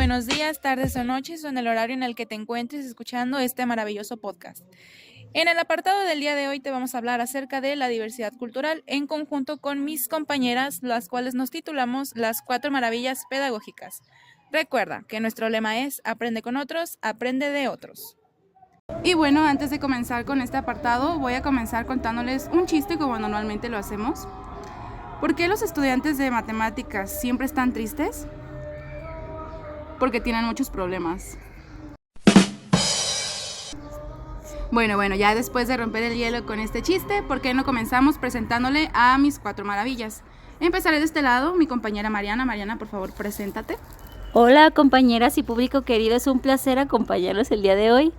buenos días, tardes o noches o en el horario en el que te encuentres escuchando este maravilloso podcast. En el apartado del día de hoy te vamos a hablar acerca de la diversidad cultural en conjunto con mis compañeras, las cuales nos titulamos Las 4 Maravillas Pedagógicas. Recuerda que nuestro lema es Aprende con otros, aprende de otros. Y bueno, antes de comenzar con este apartado, voy a comenzar contándoles un chiste como normalmente lo hacemos. ¿Por qué los estudiantes de matemáticas siempre están tristes? Porque tienen muchos problemas. Bueno, ya después de romper el hielo con este chiste, ¿por qué no comenzamos presentándole a mis 4 maravillas? Empezaré de este lado, mi compañera Mariana. Mariana, por favor, preséntate. Hola compañeras y público querido, es un placer acompañarlos el día de hoy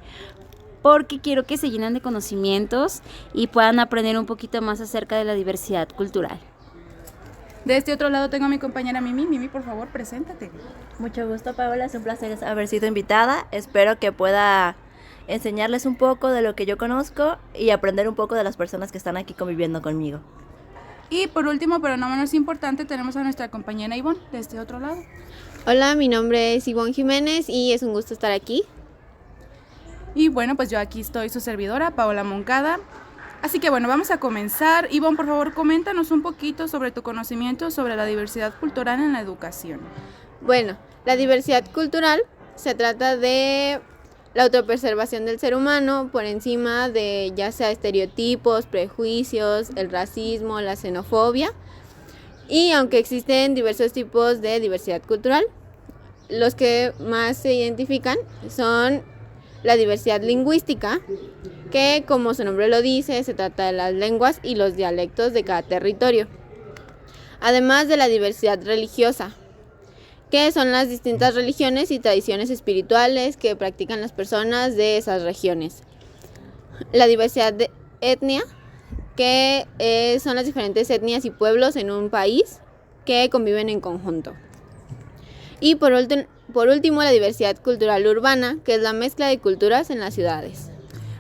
porque quiero que se llenen de conocimientos y puedan aprender un poquito más acerca de la diversidad cultural. De este otro lado tengo a mi compañera Mimi. Mimi, por favor, preséntate. Mucho gusto, Paola, es un placer haber sido invitada. Espero que pueda enseñarles un poco de lo que yo conozco y aprender un poco de las personas que están aquí conviviendo conmigo. Y por último, pero no menos importante, tenemos a nuestra compañera Ivonne, de este otro lado. Hola, mi nombre es Ivonne Jiménez y es un gusto estar aquí. Y bueno, pues yo aquí estoy, su servidora, Paola Moncada. Así que bueno, vamos a comenzar. Ivonne, por favor, coméntanos un poquito sobre tu conocimiento sobre la diversidad cultural en la educación. Bueno, la diversidad cultural se trata de la autopreservación del ser humano por encima de ya sea estereotipos, prejuicios, el racismo, la xenofobia. Y aunque existen diversos tipos de diversidad cultural, los que más se identifican son la diversidad lingüística, que como su nombre lo dice, se trata de las lenguas y los dialectos de cada territorio. Además de la diversidad religiosa, que son las distintas religiones y tradiciones espirituales que practican las personas de esas regiones. La diversidad de etnia, que son las diferentes etnias y pueblos en un país que conviven en conjunto. Y por último, la diversidad cultural urbana, que es la mezcla de culturas en las ciudades.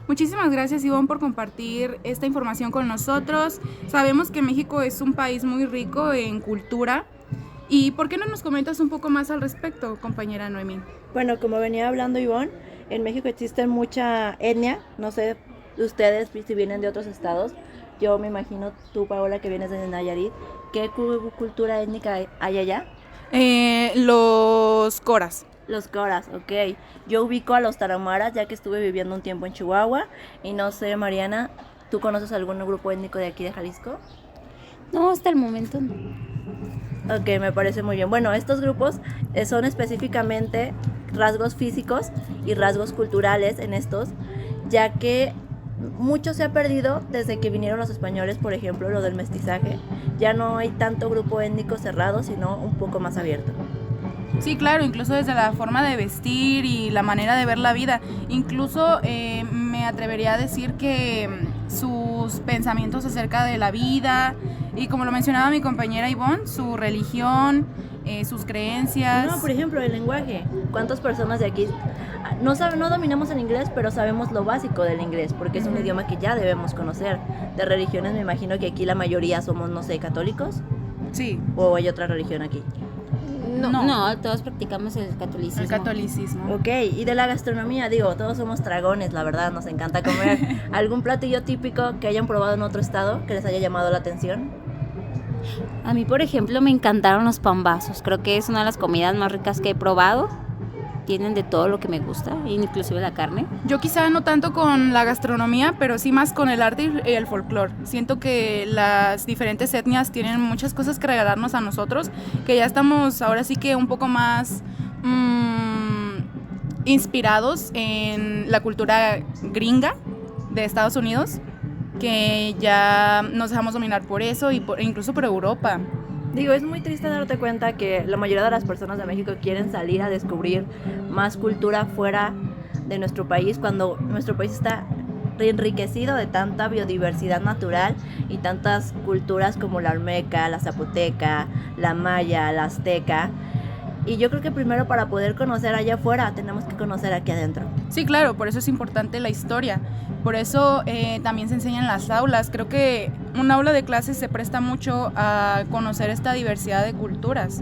Muchísimas gracias, Ivonne, por compartir esta información con nosotros. Sabemos que México es un país muy rico en cultura. ¿Y por qué no nos comentas un poco más al respecto, compañera Noemí? Bueno, como venía hablando Ivonne, en México existe mucha etnia. No sé ustedes si vienen de otros estados. Yo me imagino tú, Paola, que vienes de Nayarit. ¿Qué cultura étnica hay allá? Los coras. Los coras, ok. Yo ubico a los tarahumaras, ya que estuve viviendo un tiempo en Chihuahua. Y no sé, Mariana, ¿tú conoces algún grupo étnico de aquí de Jalisco? No, hasta el momento no. Ok, me parece muy bien. Bueno, estos grupos son específicamente rasgos físicos y rasgos culturales en estos, ya que mucho se ha perdido desde que vinieron los españoles, por ejemplo, lo del mestizaje. Ya no hay tanto grupo étnico cerrado, sino un poco más abierto. Sí, claro, incluso desde la forma de vestir y la manera de ver la vida. Incluso me atrevería a decir que sus pensamientos acerca de la vida y, como lo mencionaba mi compañera Ivonne, su religión, sus creencias. No, por ejemplo, el lenguaje. ¿Cuántas personas de aquí no dominamos el inglés, pero sabemos lo básico del inglés? Porque es un idioma que ya debemos conocer. De religiones me imagino que aquí la mayoría somos, no sé, católicos. Sí. ¿O hay otra religión aquí? No, todos practicamos el catolicismo. El catolicismo. Ok, y de la gastronomía, digo, todos somos dragones, la verdad, nos encanta comer. ¿Algún platillo típico que hayan probado en otro estado que les haya llamado la atención? A mí, por ejemplo, me encantaron los pambazos. Creo que es una de las comidas más ricas que he probado. Tienen de todo lo que me gusta, inclusive la carne. Yo quizá no tanto con la gastronomía, pero sí más con el arte y el folclore. Siento que las diferentes etnias tienen muchas cosas que regalarnos a nosotros, que ya estamos ahora sí que un poco más inspirados en la cultura gringa de Estados Unidos, que ya nos dejamos dominar por eso e incluso por Europa. Digo, es muy triste darte cuenta que la mayoría de las personas de México quieren salir a descubrir más cultura fuera de nuestro país, cuando nuestro país está enriquecido de tanta biodiversidad natural y tantas culturas como la olmeca, la zapoteca, la maya, la azteca. Y yo creo que primero, para poder conocer allá afuera, tenemos que conocer aquí adentro. Sí, claro, por eso es importante la historia. Por eso también se enseña en las aulas. Creo que un aula de clases se presta mucho a conocer esta diversidad de culturas.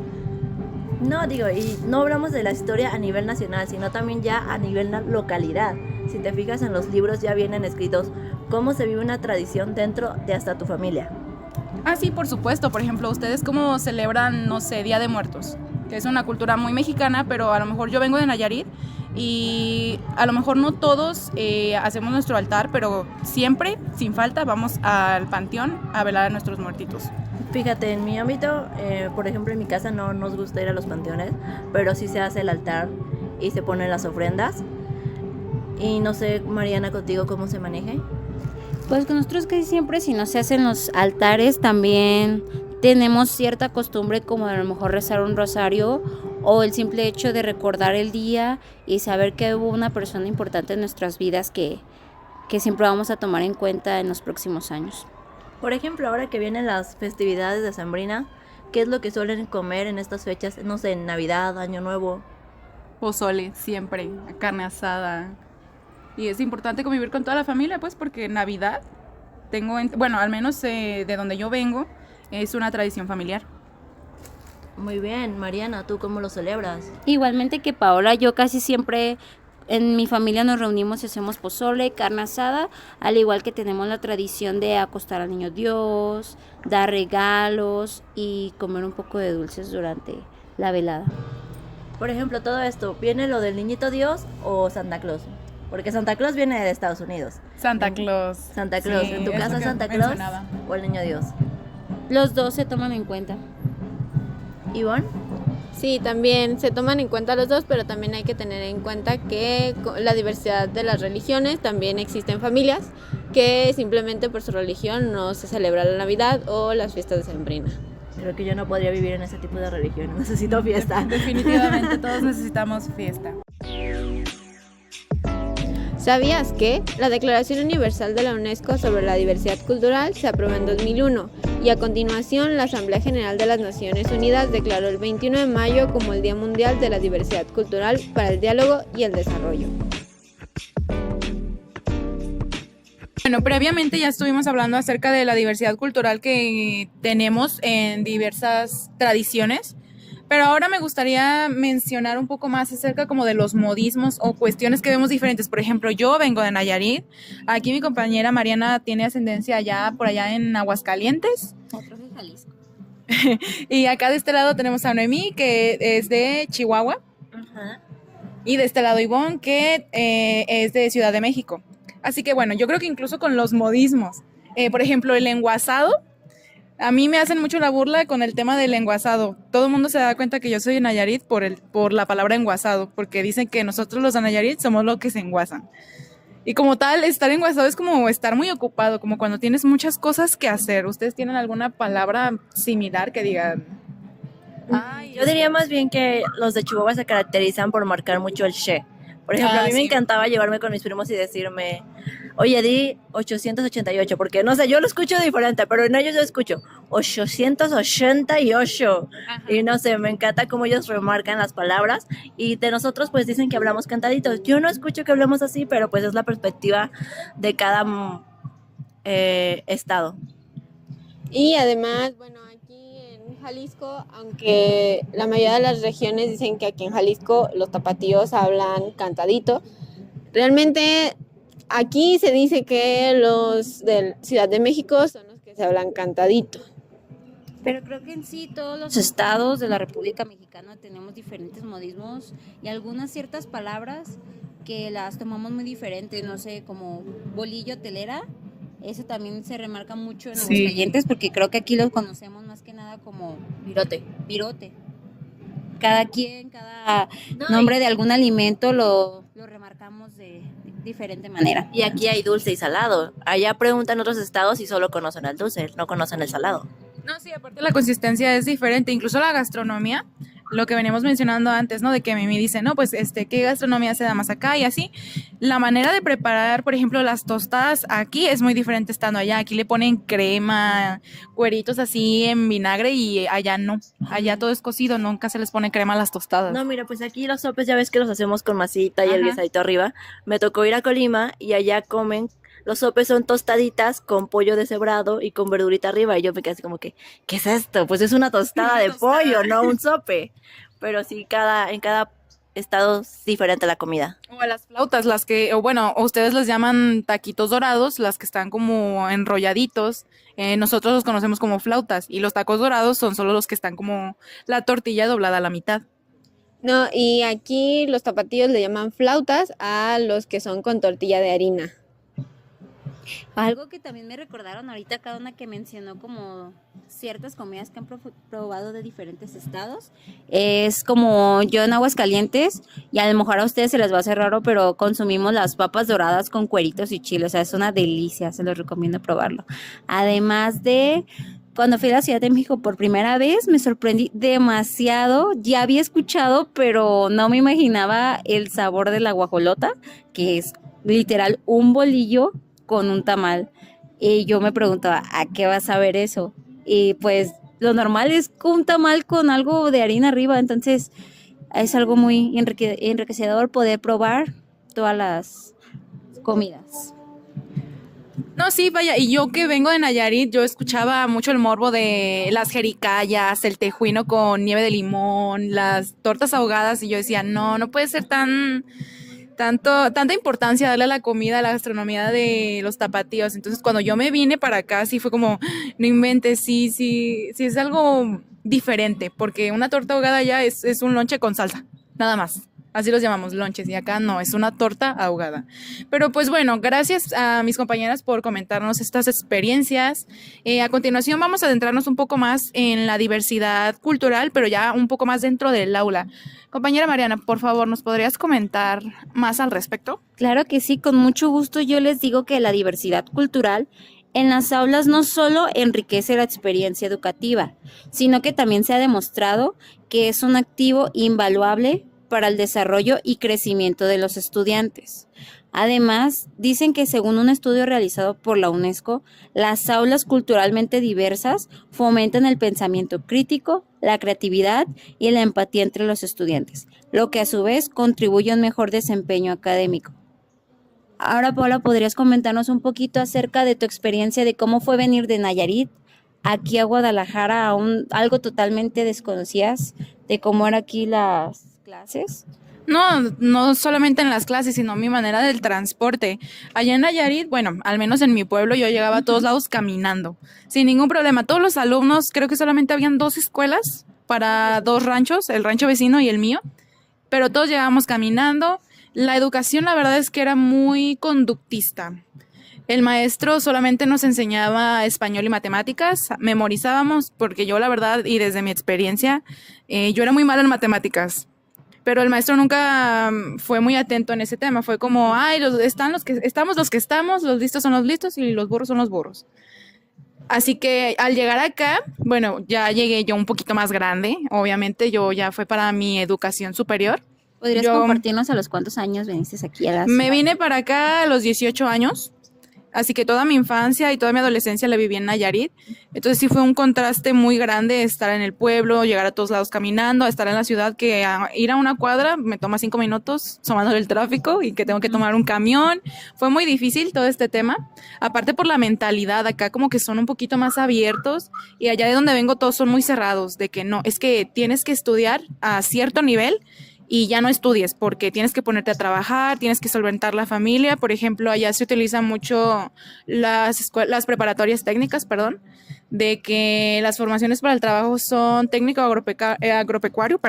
No, digo, y no hablamos de la historia a nivel nacional, sino también ya a nivel localidad. Si te fijas en los libros ya vienen escritos cómo se vive una tradición dentro de hasta tu familia. Ah, sí, por supuesto. Por ejemplo, ¿ustedes cómo celebran, no sé, Día de Muertos? Que es una cultura muy mexicana, pero a lo mejor yo vengo de Nayarit y a lo mejor no todos hacemos nuestro altar, pero siempre, sin falta, vamos al panteón a velar a nuestros muertitos. Fíjate, en mi ámbito, por ejemplo, en mi casa no nos gusta ir a los panteones, pero sí se hace el altar y se ponen las ofrendas. Y no sé, Mariana, contigo, ¿cómo se maneje? Pues con nosotros casi siempre, si no se hacen los altares, también tenemos cierta costumbre como de a lo mejor rezar un rosario o el simple hecho de recordar el día y saber que hubo una persona importante en nuestras vidas que siempre vamos a tomar en cuenta en los próximos años. Por ejemplo, ahora que vienen las festividades de Sembrina, ¿qué es lo que suelen comer en estas fechas? No sé, en Navidad, Año Nuevo. Pozole, siempre, carne asada. Y es importante convivir con toda la familia, pues, porque Navidad, bueno, al menos de donde yo vengo, es una tradición familiar. Muy bien, Mariana, ¿tú cómo lo celebras? Igualmente que Paola, yo casi siempre en mi familia nos reunimos y hacemos pozole, carne asada, al igual que tenemos la tradición de acostar al niño Dios, dar regalos y comer un poco de dulces durante la velada. Por ejemplo, todo esto, ¿viene lo del niñito Dios o Santa Claus? Porque Santa Claus viene de Estados Unidos. Santa Claus. Santa Claus, Sí, ¿en tu es lo casa que Santa Claus mencionaba. o el niño Dios? Los dos se toman en cuenta. ¿Ivonne? Sí, también se toman en cuenta los dos, pero también hay que tener en cuenta que la diversidad de las religiones, también existen familias que simplemente por su religión no se celebra la Navidad o las fiestas de Sembrina. Creo que yo no podría vivir en ese tipo de religión, necesito fiesta. Definitivamente todos necesitamos fiesta. ¿Sabías que la Declaración Universal de la UNESCO sobre la Diversidad Cultural se aprobó en 2001 y a continuación la Asamblea General de las Naciones Unidas declaró el 21 de mayo como el Día Mundial de la Diversidad Cultural para el Diálogo y el Desarrollo? Bueno, previamente ya estuvimos hablando acerca de la diversidad cultural que tenemos en diversas tradiciones, pero ahora me gustaría mencionar un poco más acerca como de los modismos o cuestiones que vemos diferentes. Por ejemplo, yo vengo de Nayarit, aquí mi compañera Mariana tiene ascendencia por allá en Aguascalientes, Otros de Jalisco. y acá de este lado tenemos a Noemí, que es de Chihuahua, Ajá. y de este lado Ivonne, que es de Ciudad de México. Así que bueno, yo creo que incluso con los modismos, por ejemplo, el enguasado, a mí me hacen mucho la burla con el tema del enguasado. Todo el mundo se da cuenta que yo soy de Nayarit por la palabra enguasado, porque dicen que nosotros los de Nayarit somos los que se enguasan. Y como tal, estar enguasado es como estar muy ocupado, como cuando tienes muchas cosas que hacer. ¿Ustedes tienen alguna palabra similar que digan? Ay, Yo diría más bien que los de Chihuahua se caracterizan por marcar mucho el she. Por ejemplo, a mí me sí. encantaba llevarme con mis primos y decirme, oye, di 888, porque no sé, yo lo escucho diferente, pero en ellos yo escucho 888. Ajá. Y no sé, me encanta cómo ellos remarcan las palabras y de nosotros pues dicen que hablamos cantaditos. Yo no escucho que hablamos así, pero pues es la perspectiva de cada estado. Y además, bueno, aquí en Jalisco, aunque la mayoría de las regiones dicen que aquí en Jalisco los tapatíos hablan cantadito, realmente aquí se dice que los de Ciudad de México son los que se hablan cantadito. Pero creo que en sí todos los estados de la República Mexicana tenemos diferentes modismos y algunas ciertas palabras que las tomamos muy diferentes, no sé, como bolillo, telera. Eso también se remarca mucho en Sí. Aguascalientes porque creo que aquí los conocemos más que nada como Virote. virote. Cada quien, cada No, nombre de algún alimento lo remarcamos de diferente manera. Y aquí hay dulce y salado. Allá preguntan otros estados y solo conocen el dulce, no conocen el salado. No, sí, aparte la consistencia es diferente, incluso la gastronomía, lo que veníamos mencionando antes, ¿no? De que Mimi dice, no, pues, ¿qué gastronomía se da más acá? Y así, la manera de preparar, por ejemplo, las tostadas aquí es muy diferente estando allá. Aquí le ponen crema, cueritos así en vinagre y allá no. Allá todo es cocido, nunca se les pone crema a las tostadas. No, mira, pues aquí los sopes ya ves que los hacemos con masita y el Ajá. guisadito arriba. Me tocó ir a Colima y allá comen, los sopes son tostaditas con pollo deshebrado y con verdurita arriba. Y yo me quedé así como que, ¿qué es esto? Pues es una tostada Una de tostada. pollo, no un sope. pero sí en cada estado es diferente la comida. O a las flautas, ustedes les llaman taquitos dorados, las que están como enrolladitos. Nosotros los conocemos como flautas y los tacos dorados son solo los que están como la tortilla doblada a la mitad. No, y aquí los tapatíos le llaman flautas a los que son con tortilla de harina. Algo que también me recordaron ahorita cada una que mencionó como ciertas comidas que han probado de diferentes estados, es como yo en Aguascalientes, y a lo mejor a ustedes se les va a hacer raro, pero consumimos las papas doradas con cueritos y chile, o sea, es una delicia, se los recomiendo probarlo. Además de, cuando fui a la Ciudad de México por primera vez, me sorprendí demasiado, ya había escuchado, pero no me imaginaba el sabor de la guajolota, que es literal un bolillo con un tamal. Y yo me preguntaba, ¿a qué vas a ver eso? Y pues lo normal es un tamal con algo de harina arriba, entonces es algo muy enriquecedor poder probar todas las comidas. No, sí, vaya, y yo que vengo de Nayarit, yo escuchaba mucho el morbo de las jericayas, el tejuino con nieve de limón, las tortas ahogadas, y yo decía, no puede ser tanta importancia darle a la comida, a la gastronomía de los tapatíos. Entonces, cuando yo me vine para acá, sí fue como, no inventes, sí es algo diferente, porque una torta ahogada ya es un lonche con salsa, nada más. Así los llamamos, lonches, y acá no, es una torta ahogada. Pero pues bueno, gracias a mis compañeras por comentarnos estas experiencias. A continuación vamos a adentrarnos un poco más en la diversidad cultural, pero ya un poco más dentro del aula. Compañera Mariana, por favor, ¿nos podrías comentar más al respecto? Claro que sí, con mucho gusto. Yo les digo que la diversidad cultural en las aulas no solo enriquece la experiencia educativa, sino que también se ha demostrado que es un activo invaluable para el desarrollo y crecimiento de los estudiantes. Además, dicen que según un estudio realizado por la UNESCO, las aulas culturalmente diversas fomentan el pensamiento crítico, la creatividad y la empatía entre los estudiantes, lo que a su vez contribuye a un mejor desempeño académico. Ahora, Paula, ¿podrías comentarnos un poquito acerca de tu experiencia de cómo fue venir de Nayarit aquí a Guadalajara, algo totalmente desconocías de cómo era aquí las clases? No solamente en las clases, sino mi manera del transporte. Allá en Nayarit, bueno, al menos en mi pueblo, yo llegaba a todos lados caminando, sin ningún problema. Todos los alumnos, creo que solamente habían 2 escuelas para 2 ranchos, el rancho vecino y el mío, pero todos llegábamos caminando. La educación, la verdad es que era muy conductista. El maestro solamente nos enseñaba español y matemáticas, memorizábamos, porque yo la verdad, y desde mi experiencia, yo era muy mala en matemáticas. Pero el maestro nunca fue muy atento en ese tema. Fue como, estamos los que estamos, los listos son los listos y los burros son los burros. Así que al llegar acá, bueno, ya llegué yo un poquito más grande. Obviamente yo ya fue para mi educación superior. ¿Podrías compartirnos a los cuántos años viniste aquí a la ciudad? Me vine para acá a los 18 años. Así que toda mi infancia y toda mi adolescencia la viví en Nayarit. Entonces sí fue un contraste muy grande estar en el pueblo, llegar a todos lados caminando, a estar en la ciudad, que ir a una cuadra me toma 5 minutos sumando el tráfico y que tengo que tomar un camión. Fue muy difícil todo este tema. Aparte por la mentalidad, acá como que son un poquito más abiertos y allá de donde vengo todos son muy cerrados, de que no, es que tienes que estudiar a cierto nivel y ya no estudies porque tienes que ponerte a trabajar, tienes que solventar la familia. Por ejemplo, allá se utilizan mucho las preparatorias técnicas, de que las formaciones para el trabajo son técnico agropecuario,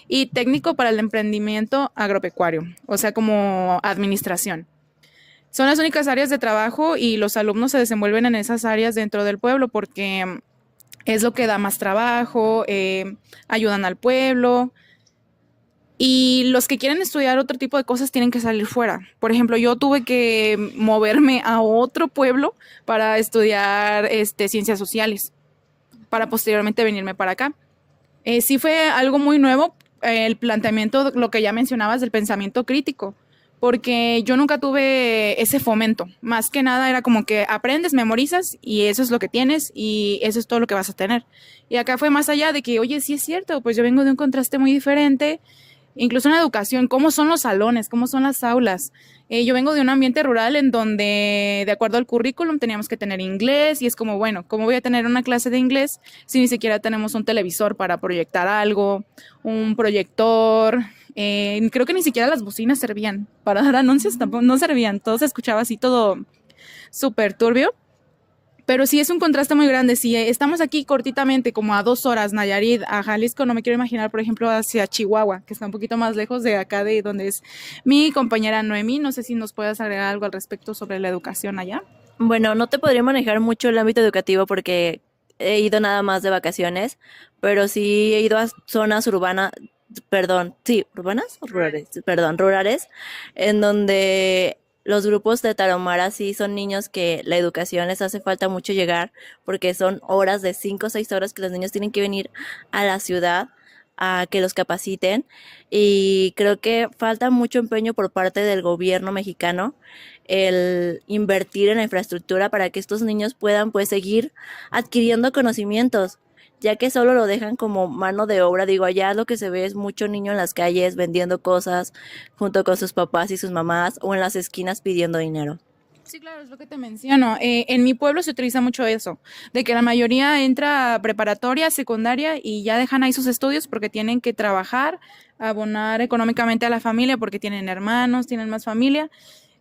y técnico para el emprendimiento agropecuario, o sea, como administración. Son las únicas áreas de trabajo y los alumnos se desenvuelven en esas áreas dentro del pueblo porque es lo que da más trabajo, ayudan al pueblo. Y los que quieren estudiar otro tipo de cosas tienen que salir fuera. Por ejemplo, yo tuve que moverme a otro pueblo para estudiar ciencias sociales, para posteriormente venirme para acá. Sí fue algo muy nuevo, el planteamiento, lo que ya mencionabas del pensamiento crítico, porque yo nunca tuve ese fomento. Más que nada era como que aprendes, memorizas y eso es lo que tienes y eso es todo lo que vas a tener. Y acá fue más allá de que, oye, sí es cierto, pues yo vengo de un contraste muy diferente. incluso en la educación, cómo son los salones, cómo son las aulas. Yo vengo de un ambiente rural en donde, de acuerdo al currículum, teníamos que tener inglés y es como, bueno, ¿cómo voy a tener una clase de inglés si ni siquiera tenemos un televisor para proyectar algo, un proyector? Creo que ni siquiera las bocinas servían para dar anuncios, tampoco no servían, todo se escuchaba así, todo súper turbio. Pero sí es un contraste muy grande. Si estamos aquí cortitamente, como a 2 horas, Nayarit, a Jalisco, no me quiero imaginar, por ejemplo, hacia Chihuahua, que está un poquito más lejos de acá, de donde es mi compañera Noemí. No sé si nos puedas agregar algo al respecto sobre la educación allá. Bueno, no te podría manejar mucho el ámbito educativo porque he ido nada más de vacaciones, pero sí he ido a zonas urbanas, perdón, sí, urbanas o rurales, perdón, rurales, en donde los grupos de Tarahumara sí son niños que la educación les hace falta mucho llegar porque son horas de 5 o 6 horas que los niños tienen que venir a la ciudad a que los capaciten y creo que falta mucho empeño por parte del gobierno mexicano el invertir en la infraestructura para que estos niños puedan pues seguir adquiriendo conocimientos, ya que solo lo dejan como mano de obra. Digo, allá lo que se ve es mucho niño en las calles vendiendo cosas junto con sus papás y sus mamás o en las esquinas pidiendo dinero. Sí, claro, es lo que te menciono. En mi pueblo se utiliza mucho eso, de que la mayoría entra a preparatoria, secundaria y ya dejan ahí sus estudios porque tienen que trabajar, abonar económicamente a la familia porque tienen hermanos, tienen más familia.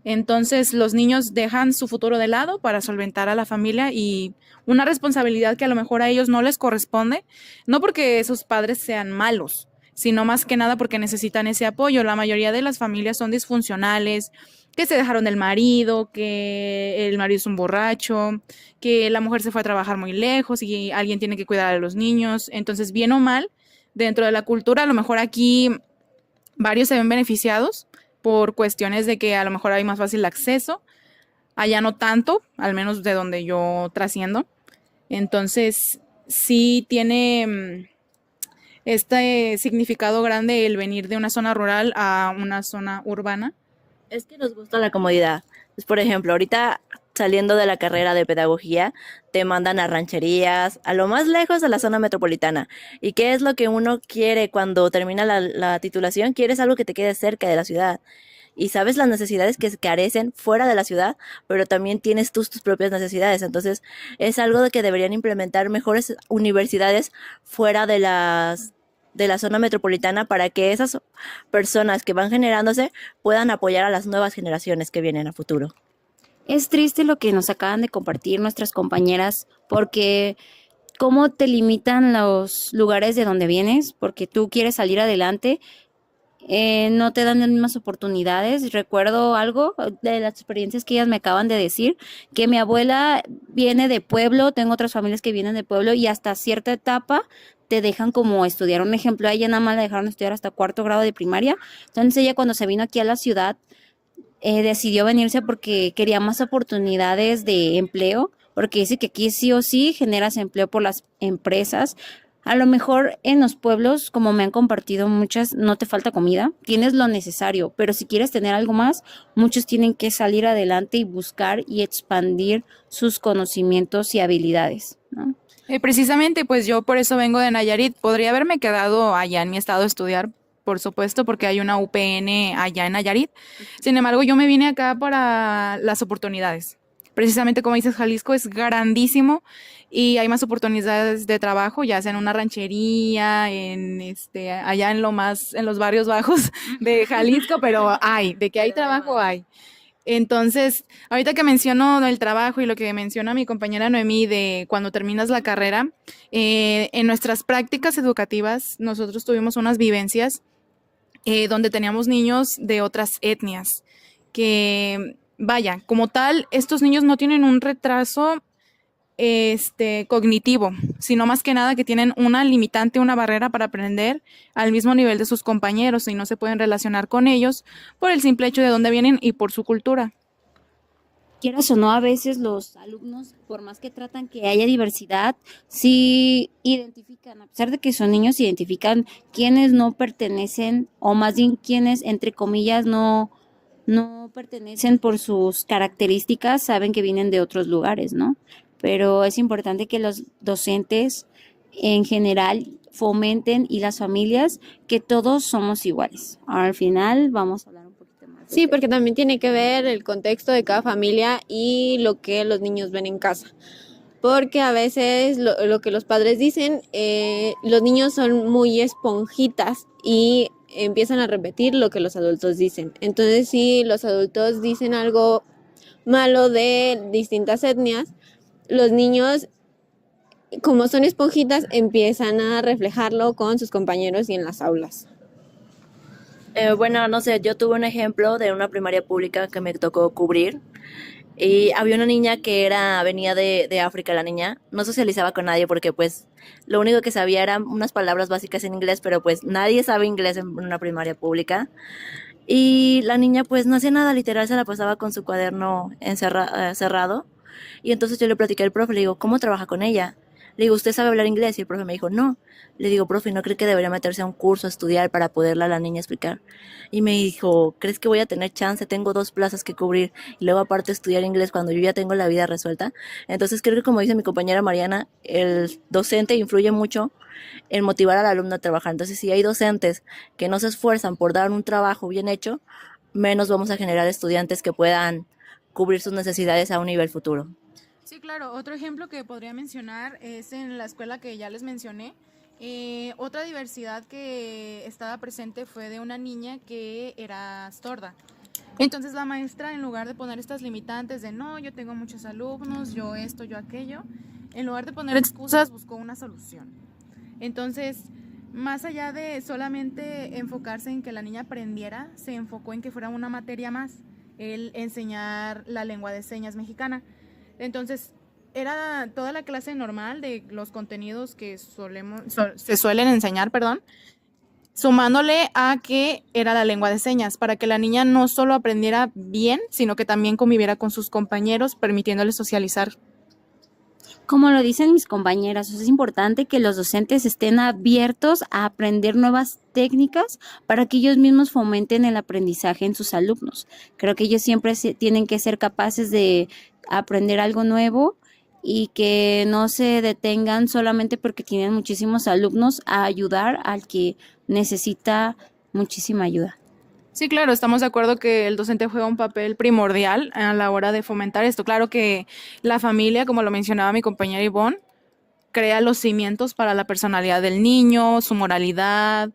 Entonces los niños dejan su futuro de lado para solventar a la familia y una responsabilidad que a lo mejor a ellos no les corresponde, no porque esos padres sean malos, sino más que nada porque necesitan ese apoyo. La mayoría de las familias son disfuncionales, que se dejaron del marido, que el marido es un borracho, que la mujer se fue a trabajar muy lejos y alguien tiene que cuidar a los niños. Entonces, bien o mal, dentro de la cultura, a lo mejor aquí varios se ven beneficiados por cuestiones de que a lo mejor hay más fácil acceso, allá no tanto, al menos de donde yo trasciendo. Entonces, sí tiene este significado grande el venir de una zona rural a una zona urbana. Es que nos gusta la comodidad. Pues, por ejemplo, ahorita saliendo de la carrera de pedagogía, te mandan a rancherías, a lo más lejos de la zona metropolitana. ¿Y qué es lo que uno quiere cuando termina la titulación? Quieres algo que te quede cerca de la ciudad. Y sabes las necesidades que carecen fuera de la ciudad, pero también tienes tus propias necesidades. Entonces, es algo de que deberían implementar mejores universidades fuera de la zona metropolitana para que esas personas que van generándose puedan apoyar a las nuevas generaciones que vienen a futuro. Es triste lo que nos acaban de compartir nuestras compañeras porque cómo te limitan los lugares de donde vienes porque tú quieres salir adelante, no te dan las mismas oportunidades. Recuerdo algo de las experiencias que ellas me acaban de decir, que mi abuela viene de pueblo, tengo otras familias que vienen de pueblo y hasta cierta etapa te dejan como estudiar. Un ejemplo, a ella nada más la dejaron estudiar hasta 4º grado de primaria. Entonces ella cuando se vino aquí a la ciudad decidió venirse porque quería más oportunidades de empleo, porque dice que aquí sí o sí generas empleo por las empresas. A lo mejor en los pueblos, como me han compartido muchas, no te falta comida, tienes lo necesario, pero si quieres tener algo más, muchos tienen que salir adelante y buscar y expandir sus conocimientos y habilidades, ¿no? Precisamente, pues yo por eso vengo de Nayarit. Podría haberme quedado allá en mi estado a estudiar, por supuesto, porque hay una UPN allá en Nayarit. Sin embargo, yo me vine acá para las oportunidades. Precisamente como dices, Jalisco es grandísimo y hay más oportunidades de trabajo, ya sea en una ranchería, allá en los barrios bajos de Jalisco, pero de que hay trabajo hay. Entonces, ahorita que menciono el trabajo y lo que menciona mi compañera Noemí de cuando terminas la carrera, en nuestras prácticas educativas nosotros tuvimos unas vivencias donde teníamos niños de otras etnias que, vaya, como tal, estos niños no tienen un retraso cognitivo, sino más que nada que tienen una limitante, una barrera para aprender al mismo nivel de sus compañeros y no se pueden relacionar con ellos por el simple hecho de dónde vienen y por su cultura. Quieras o no, a veces los alumnos, por más que tratan que haya diversidad, sí identifican, a pesar de que son niños, identifican quienes no pertenecen, o más bien quienes, entre comillas, no pertenecen por sus características, saben que vienen de otros lugares, ¿no? Pero es importante que los docentes en general fomenten y las familias que todos somos iguales. Ahora al final vamos a hablar un poquito más. Sí, porque también tiene que ver el contexto de cada familia y lo que los niños ven en casa. Porque a veces lo que los padres dicen, los niños son muy esponjitas y empiezan a repetir lo que los adultos dicen. Entonces, si los adultos dicen algo malo de distintas etnias, los niños, como son esponjitas, empiezan a reflejarlo con sus compañeros y en las aulas. Bueno, no sé, yo tuve un ejemplo de una primaria pública que me tocó cubrir y había una niña que venía de África, la niña, no socializaba con nadie porque pues lo único que sabía eran unas palabras básicas en inglés, pero pues nadie sabe inglés en una primaria pública. Y la niña pues no hacía nada, literal se la pasaba con su cuaderno cerrado. Y entonces yo le platiqué al profe, le digo, ¿cómo trabaja con ella? Le digo, ¿usted sabe hablar inglés? Y el profe me dijo, no. Le digo, profe, ¿no cree que debería meterse a un curso a estudiar para poderle a la niña explicar? Y me dijo, ¿crees que voy a tener chance? Tengo 2 plazas que cubrir y luego aparte estudiar inglés cuando yo ya tengo la vida resuelta. Entonces creo que como dice mi compañera Mariana, el docente influye mucho en motivar al alumno a trabajar. Entonces si hay docentes que no se esfuerzan por dar un trabajo bien hecho, menos vamos a generar estudiantes que puedan cubrir sus necesidades a un nivel futuro. Sí, claro. Otro ejemplo que podría mencionar es en la escuela que ya les mencioné. Otra diversidad que estaba presente fue de una niña que era sorda. Entonces la maestra, en lugar de poner estas limitantes de no, yo tengo muchos alumnos, yo esto, yo aquello, en lugar de poner excusas, buscó una solución. Entonces, más allá de solamente enfocarse en que la niña aprendiera, se enfocó en que fuera una materia más, el enseñar la lengua de señas mexicana. Entonces, era toda la clase normal de los contenidos que se suelen enseñar, sumándole a que era la lengua de señas, para que la niña no solo aprendiera bien, sino que también conviviera con sus compañeros, permitiéndole socializar. Como lo dicen mis compañeras, es importante que los docentes estén abiertos a aprender nuevas técnicas para que ellos mismos fomenten el aprendizaje en sus alumnos. Creo que ellos siempre tienen que ser capaces de aprender algo nuevo y que no se detengan solamente porque tienen muchísimos alumnos a ayudar al que necesita muchísima ayuda. Sí, claro, estamos de acuerdo que el docente juega un papel primordial a la hora de fomentar esto. Claro que la familia, como lo mencionaba mi compañera Ivonne, crea los cimientos para la personalidad del niño, su moralidad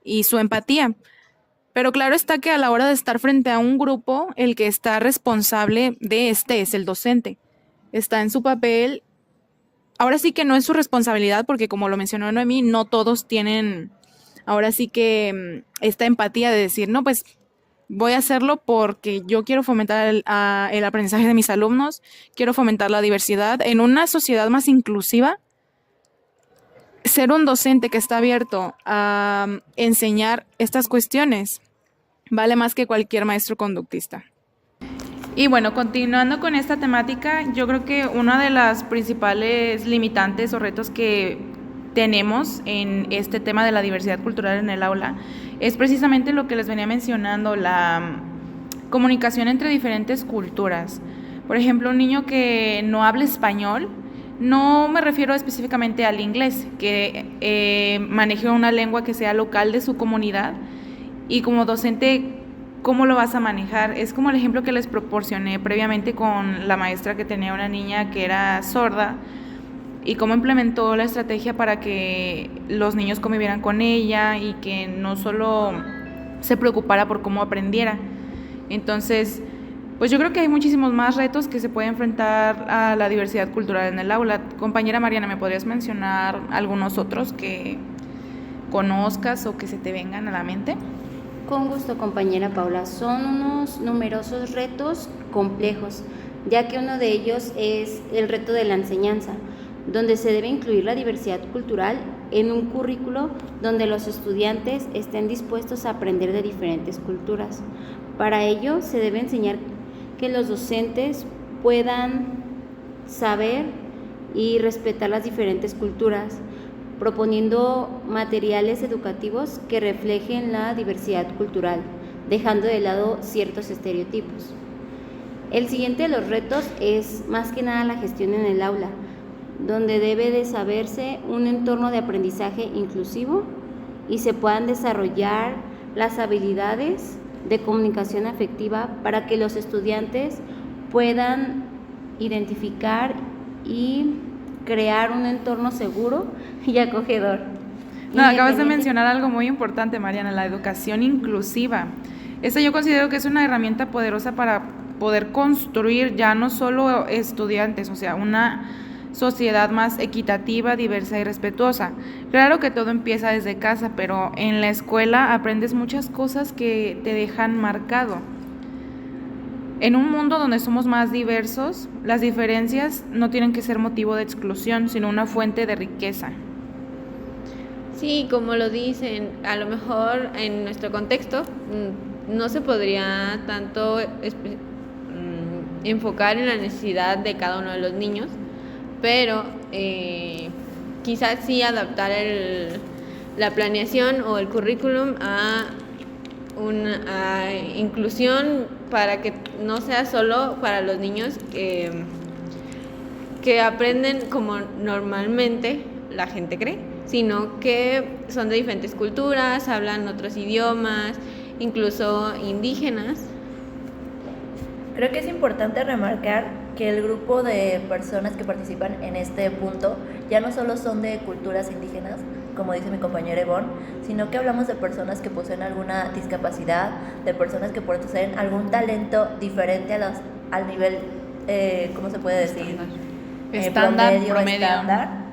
y su empatía. Pero claro está que a la hora de estar frente a un grupo, el que está responsable de este es el docente. Está en su papel. Ahora sí que no es su responsabilidad porque, como lo mencionó Noemí, no todos tienen ahora sí que esta empatía de decir, no, pues voy a hacerlo porque yo quiero fomentar el aprendizaje de mis alumnos, quiero fomentar la diversidad en una sociedad más inclusiva. Ser un docente que está abierto a enseñar estas cuestiones vale más que cualquier maestro conductista. Y bueno, continuando con esta temática, yo creo que una de las principales limitantes o retos que tenemos en este tema de la diversidad cultural en el aula es precisamente lo que les venía mencionando, la comunicación entre diferentes culturas. Por ejemplo, un niño que no habla español, no me refiero específicamente al inglés, que maneje una lengua que sea local de su comunidad, y como docente, ¿cómo lo vas a manejar? Es como el ejemplo que les proporcioné previamente con la maestra que tenía una niña que era sorda, y cómo implementó la estrategia para que los niños convivieran con ella y que no solo se preocupara por cómo aprendiera. Entonces, pues yo creo que hay muchísimos más retos que se puede enfrentar a la diversidad cultural en el aula. Compañera Mariana, ¿me podrías mencionar algunos otros que conozcas o que se te vengan a la mente? Con gusto, compañera Paula. Son unos numerosos retos complejos, ya que uno de ellos es el reto de la enseñanza, donde se debe incluir la diversidad cultural en un currículo donde los estudiantes estén dispuestos a aprender de diferentes culturas. Para ello, se debe enseñar que los docentes puedan saber y respetar las diferentes culturas, proponiendo materiales educativos que reflejen la diversidad cultural, dejando de lado ciertos estereotipos. El siguiente de los retos es más que nada la gestión en el aula, donde debe de saberse un entorno de aprendizaje inclusivo y se puedan desarrollar las habilidades de comunicación afectiva para que los estudiantes puedan identificar y crear un entorno seguro y acogedor. No, acabas de mencionar algo muy importante, Mariana, la educación inclusiva. Esta yo considero que es una herramienta poderosa para poder construir ya no solo estudiantes, o sea, una sociedad más equitativa, diversa y respetuosa. Claro que todo empieza desde casa, pero en la escuela aprendes muchas cosas que te dejan marcado. En un mundo donde somos más diversos, las diferencias no tienen que ser motivo de exclusión, sino una fuente de riqueza. Sí, como lo dicen, a lo mejor en nuestro contexto no se podría tanto enfocar en la necesidad de cada uno de los niños, pero quizás sí adaptar la planeación o el currículum a una inclusión para que no sea solo para los niños que aprenden como normalmente la gente cree, sino que son de diferentes culturas, hablan otros idiomas, incluso indígenas. Creo que es importante remarcar que el grupo de personas que participan en este punto ya no solo son de culturas indígenas, como dice mi compañera Ivonne, sino que hablamos de personas que poseen alguna discapacidad, de personas que poseen algún talento diferente al nivel, ¿cómo se puede decir? Promedio. Estándar.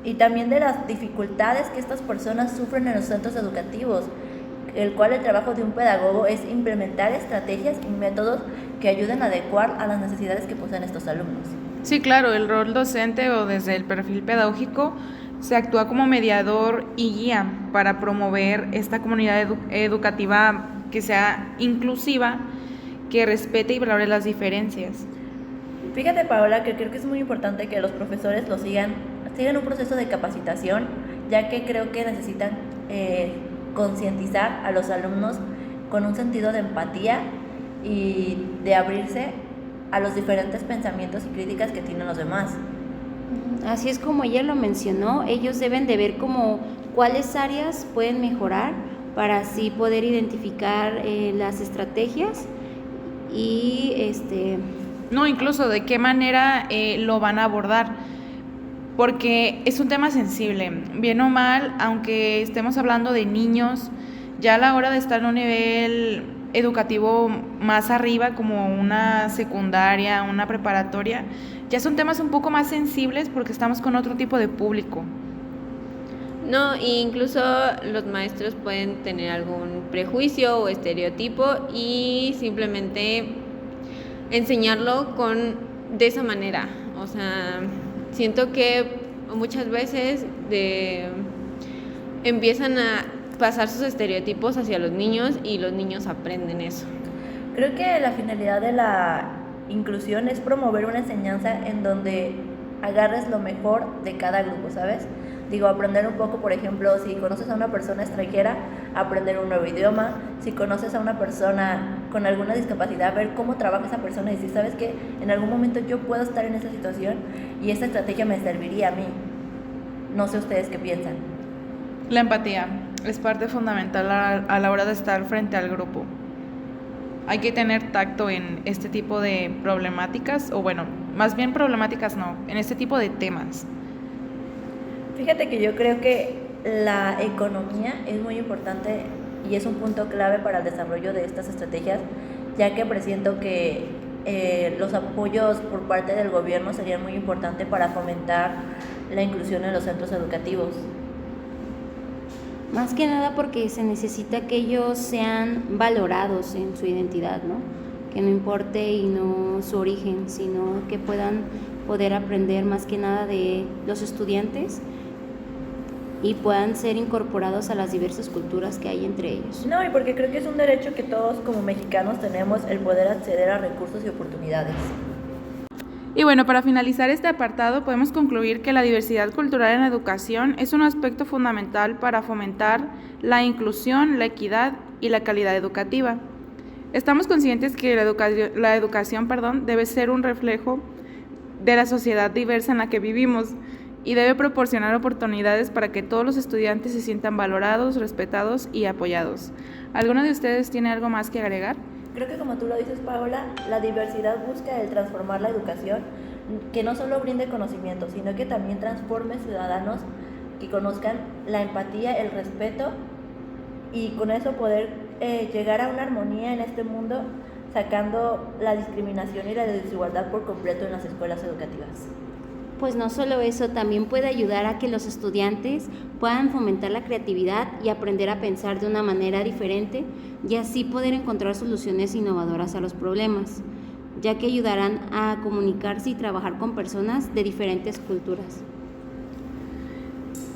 Y también de las dificultades que estas personas sufren en los centros educativos, el cual el trabajo de un pedagogo es implementar estrategias y métodos que ayuden a adecuar a las necesidades que poseen estos alumnos. Sí, claro, el rol docente o desde el perfil pedagógico se actúa como mediador y guía para promover esta comunidad educativa que sea inclusiva, que respete y valore las diferencias. Fíjate, Paola, que creo que es muy importante que los profesores sigan un proceso de capacitación, ya que creo que necesitan concientizar a los alumnos con un sentido de empatía y de abrirse a los diferentes pensamientos y críticas que tienen los demás. Así es como ella lo mencionó, ellos deben de ver como cuáles áreas pueden mejorar para así poder identificar las estrategias y no, incluso de qué manera lo van a abordar, porque es un tema sensible, bien o mal, aunque estemos hablando de niños, ya a la hora de estar en un nivel educativo más arriba, como una secundaria, una preparatoria, ya son temas un poco más sensibles porque estamos con otro tipo de público. No, incluso los maestros pueden tener algún prejuicio o estereotipo y simplemente enseñarlo de esa manera. O sea, siento que muchas veces empiezan a pasar sus estereotipos hacia los niños y los niños aprenden eso. Creo que la finalidad de la inclusión es promover una enseñanza en donde agarres lo mejor de cada grupo, ¿sabes? Digo, aprender un poco, por ejemplo, si conoces a una persona extranjera, aprender un nuevo idioma. Si conoces a una persona con alguna discapacidad, ver cómo trabaja esa persona y decir, ¿sabes qué? En algún momento yo puedo estar en esa situación y esta estrategia me serviría a mí. No sé ustedes qué piensan. La empatía es parte fundamental a la hora de estar frente al grupo. Hay que tener tacto en este tipo de problemáticas, o bueno, más bien problemáticas no, en este tipo de temas. Fíjate que yo creo que la economía es muy importante y es un punto clave para el desarrollo de estas estrategias, ya que presiento que los apoyos por parte del gobierno serían muy importantes para fomentar la inclusión en los centros educativos. Más que nada porque se necesita que ellos sean valorados en su identidad, ¿no? Que no importe y no su origen, sino que puedan poder aprender más que nada de los estudiantes y puedan ser incorporados a las diversas culturas que hay entre ellos. No, y porque creo que es un derecho que todos como mexicanos tenemos, el poder acceder a recursos y oportunidades. Y bueno, para finalizar este apartado, podemos concluir que la diversidad cultural en la educación es un aspecto fundamental para fomentar la inclusión, la equidad y la calidad educativa. Estamos conscientes que la educación debe ser un reflejo de la sociedad diversa en la que vivimos y debe proporcionar oportunidades para que todos los estudiantes se sientan valorados, respetados y apoyados. ¿Alguno de ustedes tiene algo más que agregar? Creo que como tú lo dices, Paola, la diversidad busca el transformar la educación, que no solo brinde conocimiento, sino que también transforme ciudadanos que conozcan la empatía, el respeto, y con eso poder llegar a una armonía en este mundo, sacando la discriminación y la desigualdad por completo en las escuelas educativas. Pues no solo eso, también puede ayudar a que los estudiantes puedan fomentar la creatividad y aprender a pensar de una manera diferente y así poder encontrar soluciones innovadoras a los problemas, ya que ayudarán a comunicarse y trabajar con personas de diferentes culturas.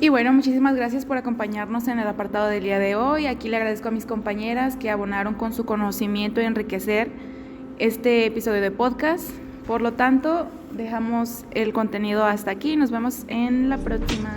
Y bueno, muchísimas gracias por acompañarnos en el apartado del día de hoy. Aquí le agradezco a mis compañeras que abonaron con su conocimiento y enriquecer este episodio de podcast. Por lo tanto, dejamos el contenido hasta aquí. Nos vemos en la próxima.